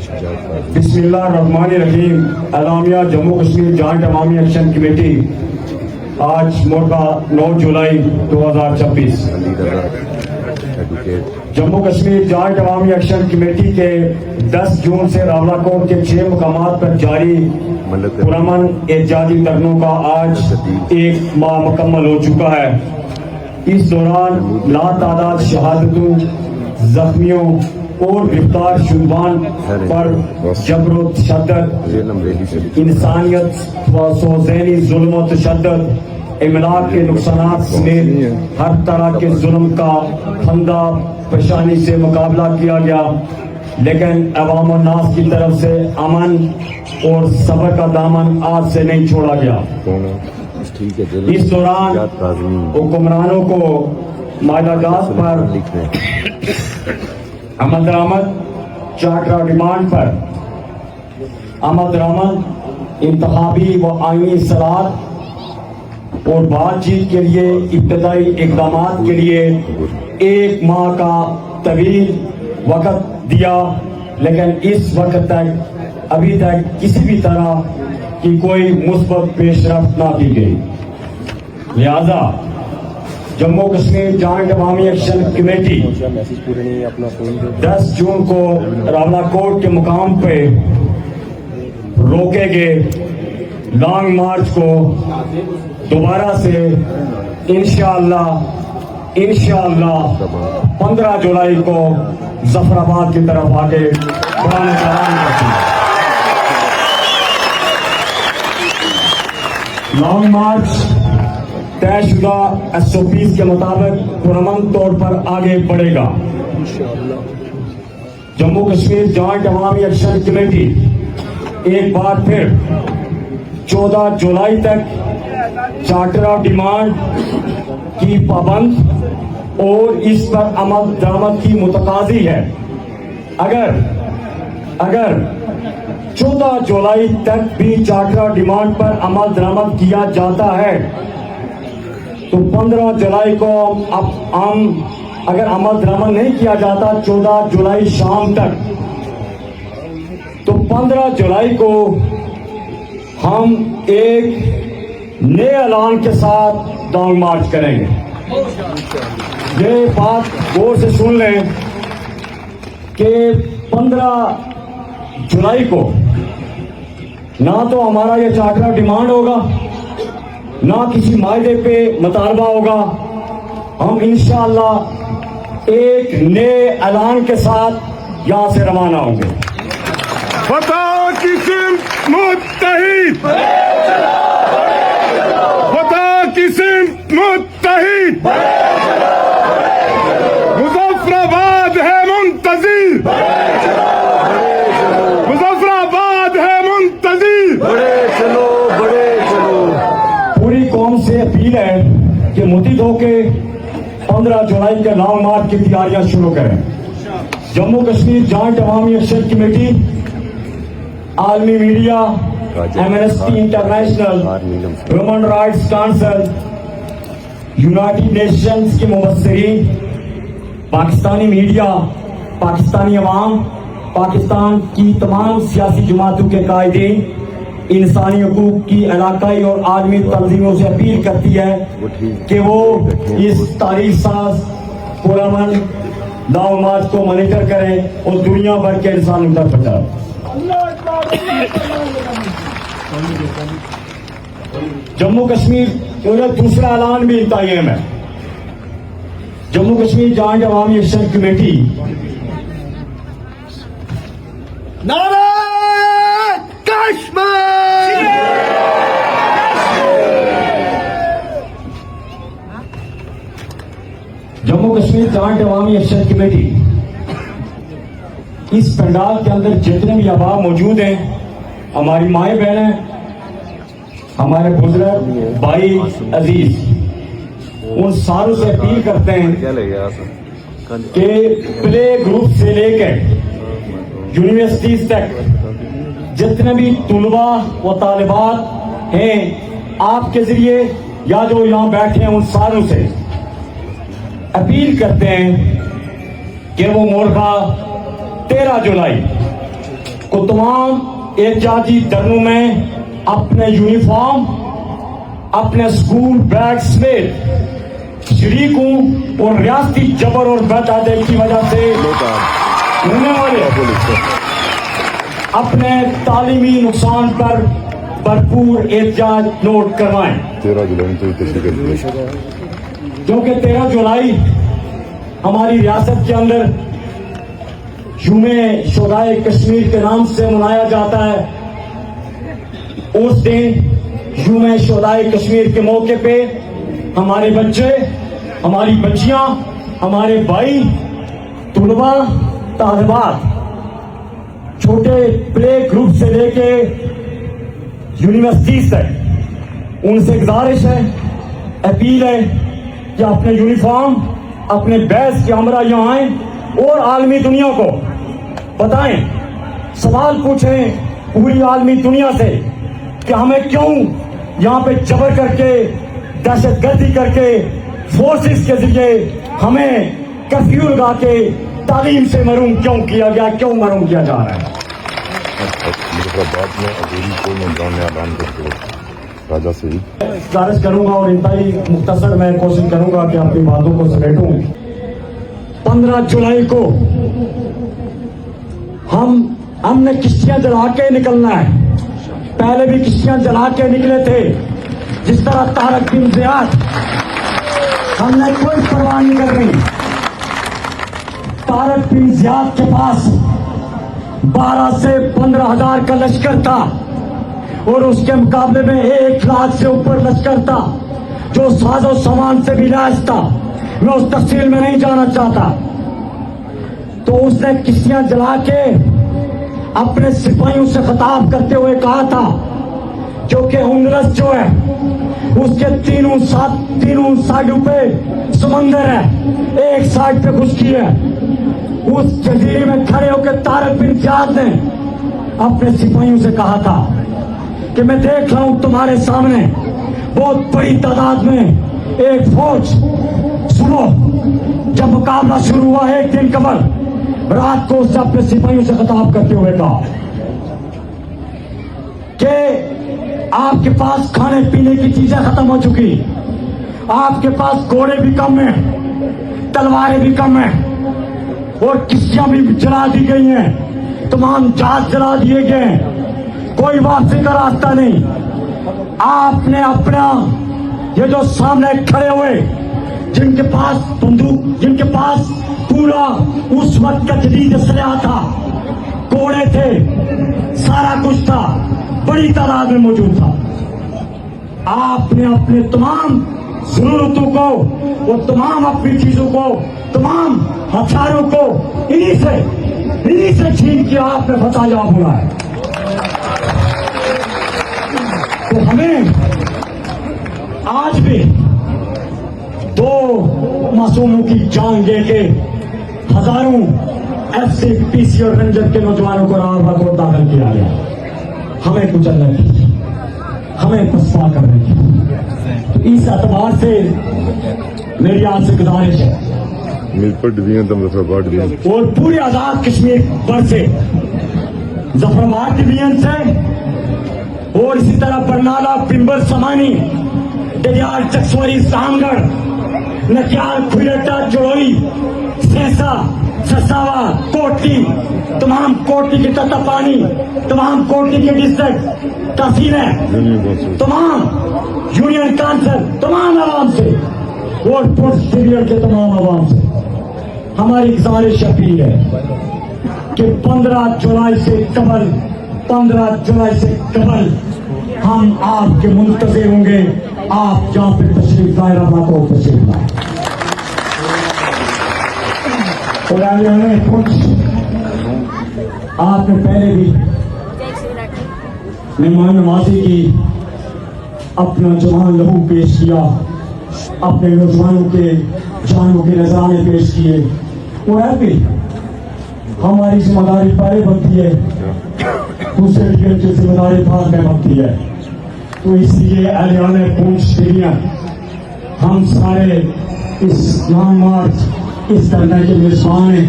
بسم اللہ الرحمن الرحیم. اعلامیہ جموں کشمیر جوائنٹ عوامی ایکشن کمیٹی. آج موقع 9 جولائی 2026. جموں کشمیر جوائنٹ عوامی ایکشن کمیٹی کے 10 جون سے راولاکوٹ کے 6 مقامات پر جاری پرامن احتجاجی دھرنوں کا آج 1 ماہ مکمل ہو چکا ہے. اس دوران لاتعداد شہادتوں، زخمیوں اور گرفتار شدگان پر جبر و تشدد، انسانیت و ذہنی ظلم و تشدد، املاک کے نقصانات سمیت ہر طرح کے ظلم کا خندہ پیشانی سے مقابلہ کیا گیا، لیکن عوام الناس کی طرف سے امن اور صبر کا دامن آج سے نہیں چھوڑا گیا. اس دوران حکمرانوں کو معاہدہ جات پر عمل درآمد، چارٹر ڈیمانڈ پر عمل درآمد، انتخابی و آئینی اصلاحات اور بات چیت کے لیے ابتدائی اقدامات کے لیے 1 ماہ کا طویل وقت دیا، لیکن اس وقت تک ابھی تک کسی بھی طرح کی کوئی مثبت پیش رفت نہ کی گئی. لہذا جموں کشمیر جوائنٹ عوامی ایکشن کمیٹی 10 جون کو راولاکوٹ کے مقام پہ روکے گئے لانگ مارچ کو دوبارہ سے انشاءاللہ 15 جولائی کو ظفر آباد کی طرف آگے بڑھانے کا اعلان کرتے ہیں. لانگ مارچ طے شدہ SOPs کے مطابق پرامن طور پر آگے بڑھے گا. جموں کشمیر جوائنٹ عوامی ایکشن کمیٹی ایک بار پھر 14 جولائی تک چارٹر آف ڈیمانڈ کی پابند اور اس پر عمل درآمد کی متقاضی ہے. اگر 14 جولائی تک بھی چارٹر آف ڈیمانڈ پر عمل درآمد کیا جاتا ہے تو 15 جولائی کو اگر عمل درآمد نہیں کیا جاتا 14 جولائی شام تک، تو 15 جولائی کو ہم ایک نئے اعلان کے ساتھ لانگ مارچ کریں گے. یہ بات غور سے سن لیں کہ 15 جولائی کو نہ تو ہمارا یہ چارٹر ڈیمانڈ ہوگا، نہ کسی معاہدے پہ مطالبہ ہوگا. ہم انشاءاللہ ایک نئے اعلان کے ساتھ یہاں سے روانہ ہوں گے. فتح کی سمت متحد، فتح کی سمت متحد، مظفر آباد ہے منتظر، مظفر آباد ہے منتظر. پوری قوم سے اپیل ہے کہ متحد ہو کے 15 جولائی کے لانگ مارچ کی تیاریاں شروع کریں. جموں کشمیر جوائنٹ عوامی ایکشن کمیٹی عالمی media, Amnesty international, human rights council, United nations کے مبصرین، پاکستانی میڈیا، پاکستانی عوام، پاکستان کی تمام سیاسی جماعتوں کے قائدین، انسانی حقوق کی علاقائی اور عالمی تنظیموں سے اپیل کرتی ہے کہ وہ اس تاریخ ساز پرامن لانگ مارچ کو مانیٹر کریں اور دنیا بھر کے انسانوں تک پہنچائیں. جموں کشمیر دوسرا اعلان بھی انتہائی اہم ہے. جموں کشمیر جوائنٹ عوامی ایکشن کمیٹی نعرہ کشمیر، جموں کشمیر جوائنٹ عوامی ایکشن کمیٹی اس پنڈال کے اندر جتنے بھی احباب موجود ہیں، ہماری مائیں بہنیں، ہمارے بزرگ بھائی عزیز، ان ساروں سے اپیل کرتے ہیں کہ پلے گروپ سے لے کے یونیورسٹیز تک جتنے بھی طلباء و طالبات ہیں، آپ کے ذریعے یا جو یہاں بیٹھے ہیں ان ساروں سے اپیل کرتے ہیں کہ وہ مورخہ 13 جولائی کو تمام احتیاطی دھرنوں میں اپنے یونیفارم اپنے اسکول بیگ سمیت شریک ہوں اور ریاستی جبر اور بے تعداد کی وجہ سے ہونے والے اپنے تعلیمی نقصان پر بھرپور احتجاج نوٹ کروائیں 13 جولائی کو تشریح کر دی کیونکہ 13 جولائی ہماری ریاست کے اندر یوم شہدائے کشمیر کے نام سے منایا جاتا ہے. اس دن یوم شہدائے کشمیر کے موقع پہ ہمارے بچے ہماری بچیاں ہمارے بھائی طلباء طالبات چھوٹے پلے گروپ سے لے کے یونیورسٹیز تک ان سے گزارش ہے اپیل ہے کہ اپنے یونیفارم اپنے بیس کے ہمراہ یہاں آئیں اور عالمی دنیا کو بتائیں سوال پوچھیں پوری عالمی دنیا سے کہ ہمیں کیوں یہاں پہ جبر کر کے دہشت گردی کر کے فورسز کے ذریعے ہمیں کرفیو لگا کے تعلیم سے محروم کیوں کیا گیا کیوں محروم کیا جا رہا ہے. مظفرآباد میں عبوری کو نمبران نے اعلان کرتے ہوئے راجہ سے گزارش کروں گا اور انتہائی مختصر میں کوشش کروں گا کہ اپنی باتوں کو سمیٹوں. 15 جولائی کو ہم نے کشتیاں جلا کے نکلنا ہے. پہلے بھی کشتیاں جلا کے نکلے تھے جس طرح طارق بن زیاد. ہم نے کوئی پرواہ نہیں کر رہی. طارق بن زیاد کے پاس 12 سے 15 ہزار کا لشکر تھا اور اس کے مقابلے میں 1 لاکھ سے اوپر لشکر تھا جو ساز و سامان سے بھی لیس تھا. میں اس تفصیل میں نہیں جانا چاہتا. تو اس نے کشتیاں جلا کے اپنے سپاہیوں سے خطاب کرتے ہوئے کہا تھا کیونکہ ہنرس جو ہے اس کے تینوں سائڈوں پہ سمندر ہے. ایک سائڈ پہ خشکی ہے. اس جزیرے میں کھڑے ہو کے طارق بن زیاد نے اپنے سپاہیوں سے کہا تھا کہ میں دیکھ رہا ہوں تمہارے سامنے بہت بڑی تعداد میں ایک فوج. سنو جب مقابلہ شروع ہوا 1 دن قبل رات کو اس نے اپنے سپاہیوں سے خطاب کرتے ہوئے کہا کہ آپ کے پاس کھانے پینے کی چیزیں ختم ہو چکی. آپ کے پاس گھوڑے بھی کم ہیں تلواریں بھی کم ہیں اور کشتیاں بھی جلا دی گئی ہیں. تمام جہاز جلا دیے گئے ہیں. کوئی واپسی کا راستہ نہیں. آپ نے اپنا یہ جو سامنے کھڑے ہوئے جن کے پاس بندوق جن کے پاس پورا اس وقت کا جدید اسلحہ تھا گھوڑے تھے سارا کچھ تھا بڑی تعداد میں موجود تھا. آپ نے اپنے تمام ضرورتوں کو اور تمام اپنی چیزوں کو تمام ہتھیاروں کو انہی سے چھین کے آپ نے فتح یاب ہوا ہے. تو ہمیں آج بھی 2 معصوموں کی جان دے کے ہزاروں ایف سی پی سی اور رنجن کے نوجوانوں کو راہ بھر داخل کیا گیا. ہمیں کچلنے کی ہمیں پسپا کرنے کی. تو اس اعتبار سے میری آپ سے گزارش ہے ملپت ڈویژن مظفرآباد ڈویژن اور پورے آزاد کشمیر بھر سے ظفرآباد ڈویژن سے اور اسی طرح برنالہ پمبر سمانی ڈڈیال چکسوری سامگڑھ نکیال کھویٹا جڑوئی سیسا سساوا کوٹی تمام کوٹی کے تتا پانی تمام کوٹی کے ڈسٹرکٹ تحصیلیں تمام یونین کانسل تمام عوام سے اور پوسٹ پیریڈ کے تمام عوام سے ہماری گزارش اپیل ہے کہ 15 جولائی سے قبل ہم آپ کے منتظر ہوں گے. آپ جہاں پہ تشریف لائے رہا کو تشریف لائے. اور آپ نے پہلے بھی مہمان نوازی کی اپنا جوان لہو پیش کیا اپنے نوجوانوں کے جانوں کے نذرانے پیش کیے. اور اب بھی ہماری ذمہ داری پہلے بنتی ہے دوسرے ڈویژن کی ذمہ داری بعد میں بنتی ہے. تو اس لیے اہلیان پونچھ ڈویژن ہم سارے اس لانگ مارچ اس کرنے کے میزبان ہیں.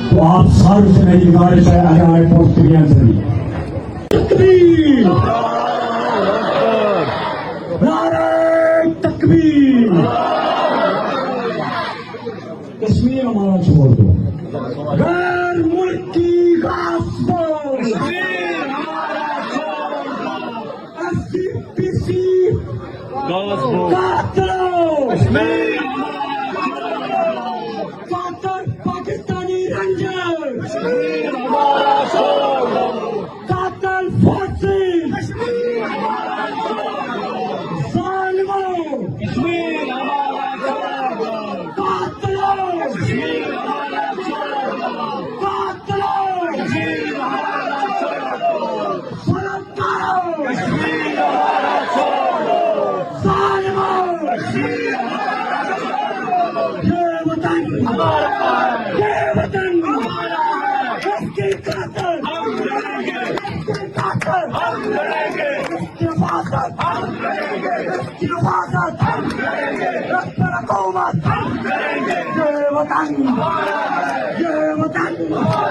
تو آپ سارے سے میری گزارش ہے اگر ہمارے پوسٹ کی آنسر تکبیر نعرہ تکبیر کشمیر ہمارا چھوڑ دو غیر ملکی غصب SGPC قاتلوں قاتل پاکستانی رینجر قاتل فوجی ظالموں قاتلوں یہ وطن